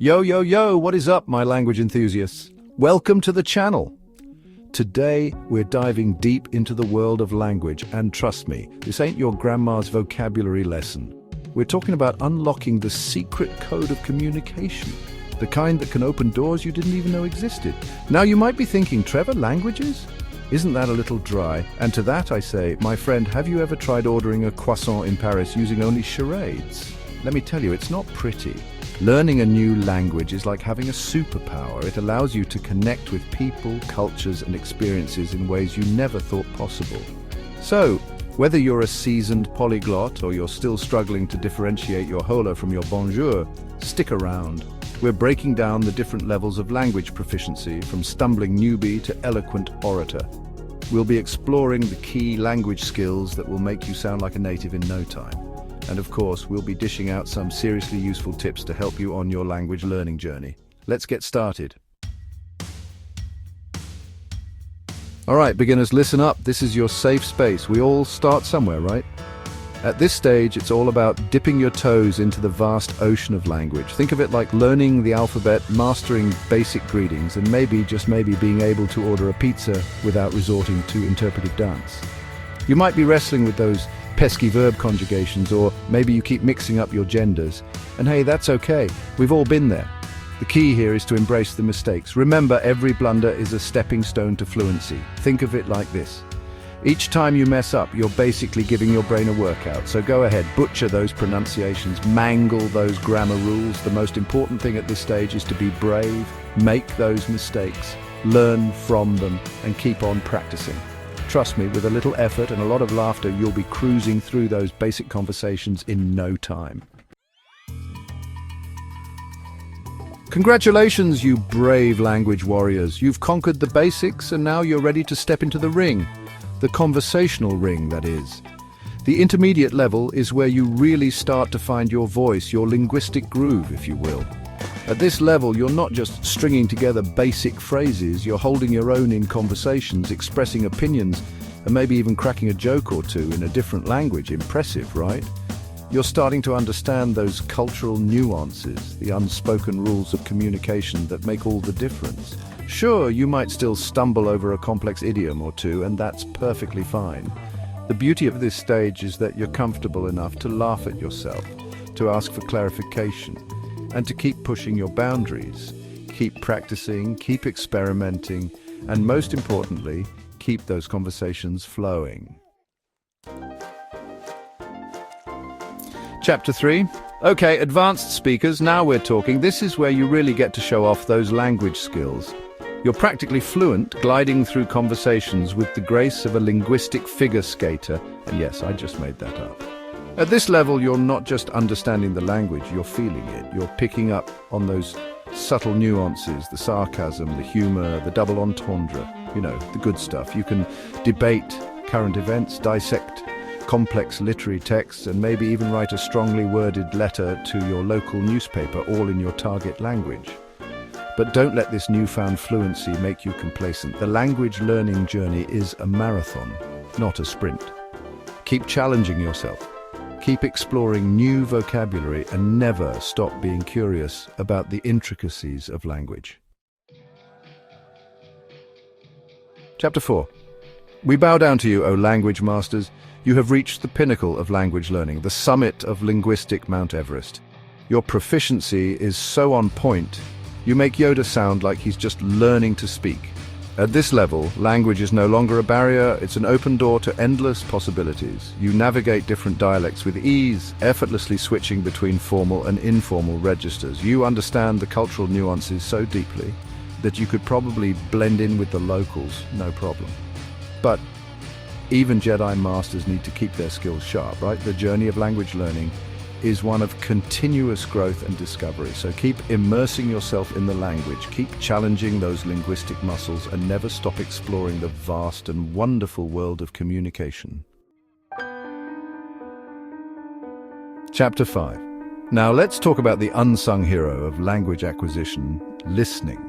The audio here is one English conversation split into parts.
Yo, yo, yo, what is up, my language enthusiasts? Welcome to the channel. Today, we're diving deep into the world of language, and trust me, this ain't your grandma's vocabulary lesson. We're talking about unlocking the secret code of communication, the kind that can open doors you didn't even know existed. Now, you might be thinking, Trevor, languages? Isn't that a little dry? And to that I say, my friend, have you ever tried ordering a croissant in Paris using only charades? Let me tell you, it's not pretty. Learning a new language is like having a superpower. It allows you to connect with people, cultures, and experiences in ways you never thought possible. So, whether you're a seasoned polyglot or you're still struggling to differentiate your hola from your bonjour, stick around. We're breaking down the different levels of language proficiency, from stumbling newbie to eloquent orator. We'll be exploring the key language skills that will make you sound like a native in no time. And of course, we'll be dishing out some seriously useful tips to help you on your language learning journey. Let's get started. All right, beginners, listen up. This is your safe space. We all start somewhere, right? At this stage, it's all about dipping your toes into the vast ocean of language. Think of it like learning the alphabet, mastering basic greetings, and maybe, just maybe, being able to order a pizza without resorting to interpretive dance. You might be wrestling with those pesky verb conjugations, or maybe you keep mixing up your genders. And hey, that's okay. We've all been there. The key here is to embrace the mistakes. Remember, every blunder is a stepping stone to fluency. Think of it like this. Each time you mess up, you're basically giving your brain a workout. So go ahead, butcher those pronunciations, mangle those grammar rules. The most important thing at this stage is to be brave, make those mistakes, learn from them, and keep on practicing. Trust me, with a little effort and a lot of laughter, you'll be cruising through those basic conversations in no time. Congratulations, you brave language warriors. You've conquered the basics and now you're ready to step into the ring. The conversational ring, that is. The intermediate level is where you really start to find your voice, your linguistic groove, if you will. At this level, you're not just stringing together basic phrases, you're holding your own in conversations, expressing opinions, and maybe even cracking a joke or two in a different language. Impressive, right? You're starting to understand those cultural nuances, the unspoken rules of communication that make all the difference. Sure, you might still stumble over a complex idiom or two, and that's perfectly fine. The beauty of this stage is that you're comfortable enough to laugh at yourself, to ask for clarification, and to keep pushing your boundaries. Keep practicing, keep experimenting, and most importantly, keep those conversations flowing. Chapter 3. Okay, advanced speakers, now we're talking. This is where you really get to show off those language skills. You're practically fluent, gliding through conversations with the grace of a linguistic figure skater. And yes, I just made that up. At this level, you're not just understanding the language, you're feeling it. You're picking up on those subtle nuances, the sarcasm, the humor, the double entendre, the good stuff. You can debate current events, dissect complex literary texts, and maybe even write a strongly worded letter to your local newspaper, all in your target language. But don't let this newfound fluency make you complacent. The language learning journey is a marathon, not a sprint. Keep challenging yourself. Keep exploring new vocabulary and never stop being curious about the intricacies of language. Chapter 4. We bow down to you, O language masters. You have reached the pinnacle of language learning, the summit of linguistic Mount Everest. Your proficiency is so on point, you make Yoda sound like he's just learning to speak. At this level, language is no longer a barrier, it's an open door to endless possibilities. You navigate different dialects with ease, effortlessly switching between formal and informal registers. You understand the cultural nuances so deeply that you could probably blend in with the locals, no problem. But even Jedi masters need to keep their skills sharp, right? The journey of language learning is one of continuous growth and discovery. So keep immersing yourself in the language, keep challenging those linguistic muscles, and never stop exploring the vast and wonderful world of communication. Chapter 5. Now let's talk about the unsung hero of language acquisition, listening.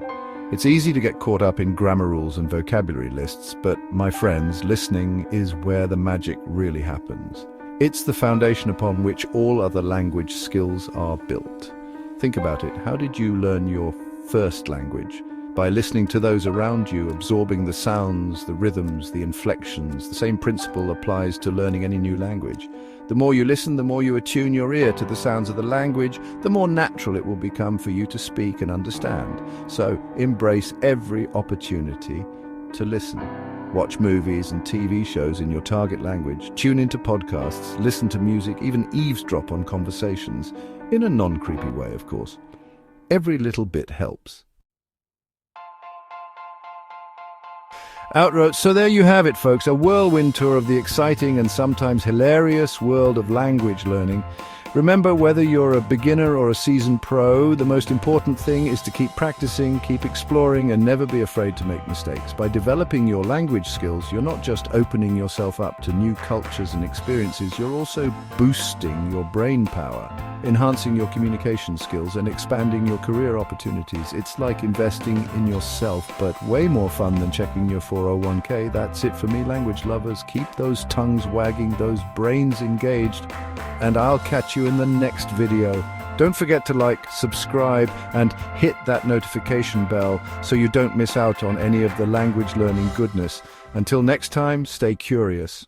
It's easy to get caught up in grammar rules and vocabulary lists, but my friends, listening is where the magic really happens. It's the foundation upon which all other language skills are built. Think about it. How did you learn your first language? By listening to those around you, absorbing the sounds, the rhythms, the inflections. The same principle applies to learning any new language. The more you listen, the more you attune your ear to the sounds of the language, the more natural it will become for you to speak and understand. So embrace every opportunity to listen. Watch movies and TV shows in your target language, tune into podcasts, listen to music, even eavesdrop on conversations, in a non-creepy way, of course. Every little bit helps. Outroad. So there you have it, folks, a whirlwind tour of the exciting and sometimes hilarious world of language learning. Remember, whether you're a beginner or a seasoned pro, the most important thing is to keep practicing, keep exploring, and never be afraid to make mistakes. By developing your language skills, you're not just opening yourself up to new cultures and experiences, you're also boosting your brain power, enhancing your communication skills, and expanding your career opportunities. It's like investing in yourself, but way more fun than checking your 401k. That's it for me, language lovers. Keep those tongues wagging, those brains engaged, and I'll catch you in the next video. Don't forget to like, subscribe, and hit that notification bell so you don't miss out on any of the language learning goodness. Until next time, stay curious.